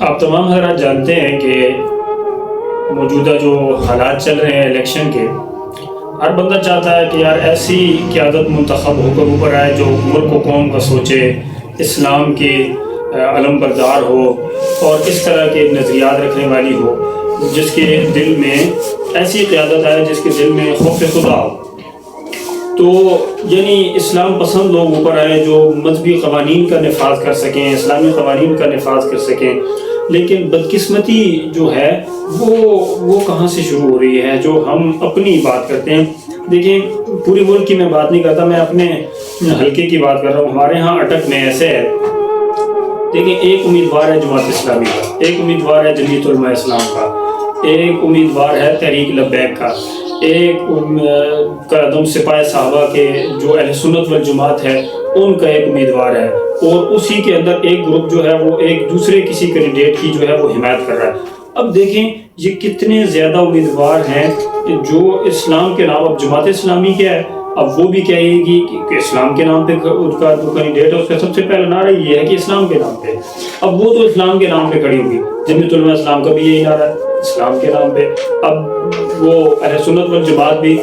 آپ تمام حضرات جانتے ہیں کہ موجودہ جو حالات چل رہے ہیں الیکشن کے، ہر بندہ چاہتا ہے کہ یار ایسی قیادت منتخب ہو کر اوپر آئے جو ملک و قوم کا سوچے، اسلام کی علم بردار ہو اور اس طرح کے نظریات رکھنے والی ہو، جس کے دل میں ایسی قیادت آئے جس کے دل میں خوف خدا ہو۔ تو یعنی اسلام پسند لوگ اوپر آئے جو مذہبی قوانین کا نفاذ کر سکیں، اسلامی قوانین کا نفاذ کر سکیں۔ لیکن بدقسمتی جو ہے وہ کہاں سے شروع ہو رہی ہے جو ہم اپنی بات کرتے ہیں۔ دیکھیں، پوری ملک کی میں بات نہیں کرتا، میں اپنے حلقے کی بات کر رہا ہوں۔ ہمارے ہاں اٹک میں ایسے ہے، دیکھیں، ایک امیدوار ہے جماعت اسلامی کا، ایک امیدوار ہے جمعیت علماء اسلام کا، ایک امیدوار ہے تحریک لبیک کا، ایک قدم سپاہ صحابہ کے جو اہل سنت والجماعت ہے ان کا ایک امیدوار ہے، اور اسی کے اندر ایک گروپ جو ہے وہ ایک دوسرے کسی کینڈیڈیٹ کی جو ہے وہ حمایت کر رہا ہے۔ اب دیکھیں یہ کتنے زیادہ امیدوار ہیں جو اسلام کے نام، اب جماعت اسلامی کیا ہے، اب وہ بھی کہے گی کہ اسلام کے نام پہ ان کا جو کینڈیڈیٹ ہے اس کا سب سے پہلا نعرہ یہ ہے کہ اسلام کے نام پہ، اب وہ تو اسلام کے نام پہ کھڑی ہوگی۔ جمعیت علماء اسلام کا بھی یہی نعرہ ہے، اسلام کے نام پہ۔ اب وہ اہل سنت والجماعت بھی،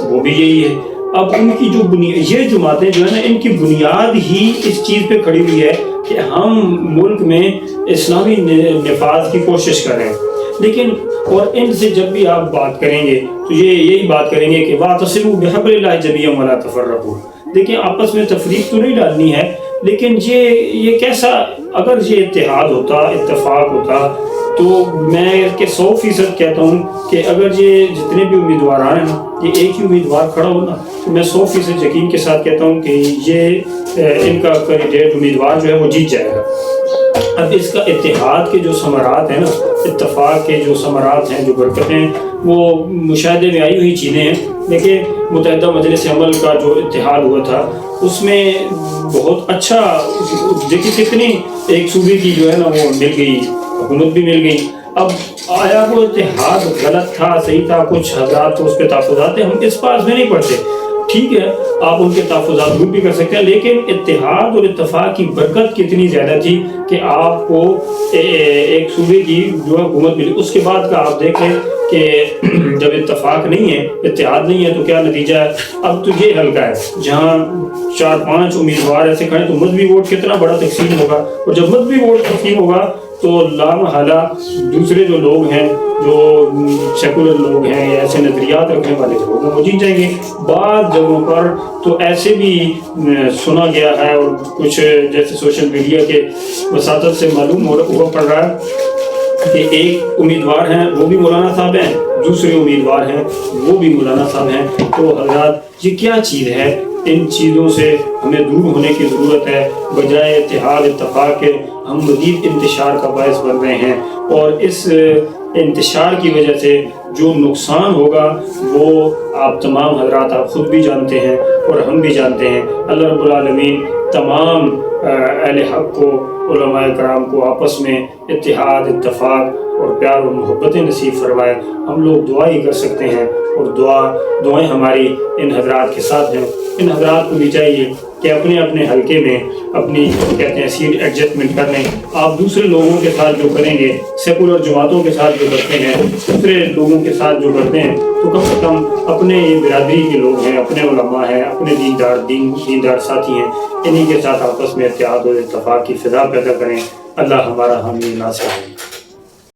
وہ بھی یہی ہے۔ اب ان کی جو یہ جماعتیں جو ہے نا، ان کی بنیاد ہی اس چیز پہ کھڑی ہوئی ہے کہ ہم ملک میں اسلامی نفاذ کی کوشش کر رہے ہیں۔ لیکن اور ان سے جب بھی آپ بات کریں گے تو یہی بات کریں گے کہ وَاعْتَصِمُوا بِحَبْلِ اللَّهِ جَمِيعًا وَلَا تَفَرَّقُوا۔ دیکھیں، آپس میں تفریق تو نہیں ڈالنی ہے، لیکن یہ کیسا، اگر یہ اتحاد ہوتا، اتفاق ہوتا، تو میں کہ 100% کہتا ہوں کہ اگر یہ جتنے بھی امیدوار ہیں نا، یہ ایک ہی امیدوار کھڑا ہو نا، تو میں 100% یقین کے ساتھ کہتا ہوں کہ یہ ان کا کینڈیڈیٹ امیدوار جو ہے وہ جیت جائے گا۔ اب اس کا اتحاد کے جو ثمرات ہیں نا، اتفاق کے جو ثمرات ہیں، جو برکتیں، وہ مشاہدے میں آئی ہوئی چیزیں ہیں۔ دیکھیں، متحدہ مجلس عمل کا جو اتحاد ہوا تھا اس میں بہت اچھا، دیکھیں کتنی ایک صوبے کی جو ہے نا وہ مل گئی، حکومت بھی مل گئی۔ اب آیا وہ اتحاد غلط تھا، صحیح تھا؟ کچھ حضرات تو اس پہ تحفظات ہیں، ہم اس پاس میں نہیں پڑھتے، ٹھیک ہے، آپ ان کے تحفظات دور بھی کر سکتے ہیں، لیکن اتحاد اور اتفاق کی برکت کتنی زیادہ تھی کہ آپ کو ایک صوبے کی جو حکومت ملی۔ اس کے بعد کا آپ دیکھیں کہ جب اتفاق نہیں ہے، اتحاد نہیں ہے، تو کیا نتیجہ ہے؟ اب تو یہ حلقہ ہے جہاں 4-5 امیدوار ایسے کھڑے، تو مذہبی ووٹ کتنا بڑا تقسیم ہوگا، اور جب مذہبی ووٹ تقسیم ہوگا تو لامحالہ دوسرے جو لوگ ہیں، جو سیکولر لوگ ہیں یا ایسے نظریات رکھنے والے لوگ ہیں، وہ جیت جائیں گے۔ بعض جگہوں پر تو ایسے بھی سنا گیا ہے، اور کچھ جیسے سوشل میڈیا کے وساطت سے معلوم ہوا پڑ رہا ہے کہ ایک امیدوار ہیں وہ بھی مولانا صاحب ہیں، دوسرے امیدوار ہیں وہ بھی مولانا صاحب ہیں۔ تو حضرات، یہ کیا چیز ہے؟ ان چیزوں سے ہمیں دور ہونے کی ضرورت ہے، بجائے اتحاد اتفاق کے ہم مزید انتشار کا باعث بن رہے ہیں، اور اس انتشار کی وجہ سے جو نقصان ہوگا وہ آپ تمام حضرات، آپ خود بھی جانتے ہیں اور ہم بھی جانتے ہیں۔ اللہ رب العالمین تمام اہل حق کو، علماء کرام کو آپس میں اتحاد، اتفاق اور پیار و محبتیں نصیب فرمائے۔ ہم لوگ دعا ہی کر سکتے ہیں، اور دعائیں ہماری ان حضرات کے ساتھ ہیں۔ ان حضرات کو بھی چاہیے کہ اپنے اپنے حلقے میں اپنی کہتے ہیں سیٹ ایڈجسٹمنٹ کر لیں۔ آپ دوسرے لوگوں کے ساتھ جو کریں گے، سیکولر جماعتوں کے ساتھ جو کرتے ہیں، دوسرے لوگوں کے ساتھ جو کرتے ہیں، تو کم سے کم اپنے برادری کے لوگ ہیں، اپنے علماء ہیں، اپنے دیندار ساتھی ہیں، انہی کے ساتھ آپس میں اتحاد اور اتفاق کی فضا پیدا کریں۔ اللہ ہمارا حامی ناصر ہے۔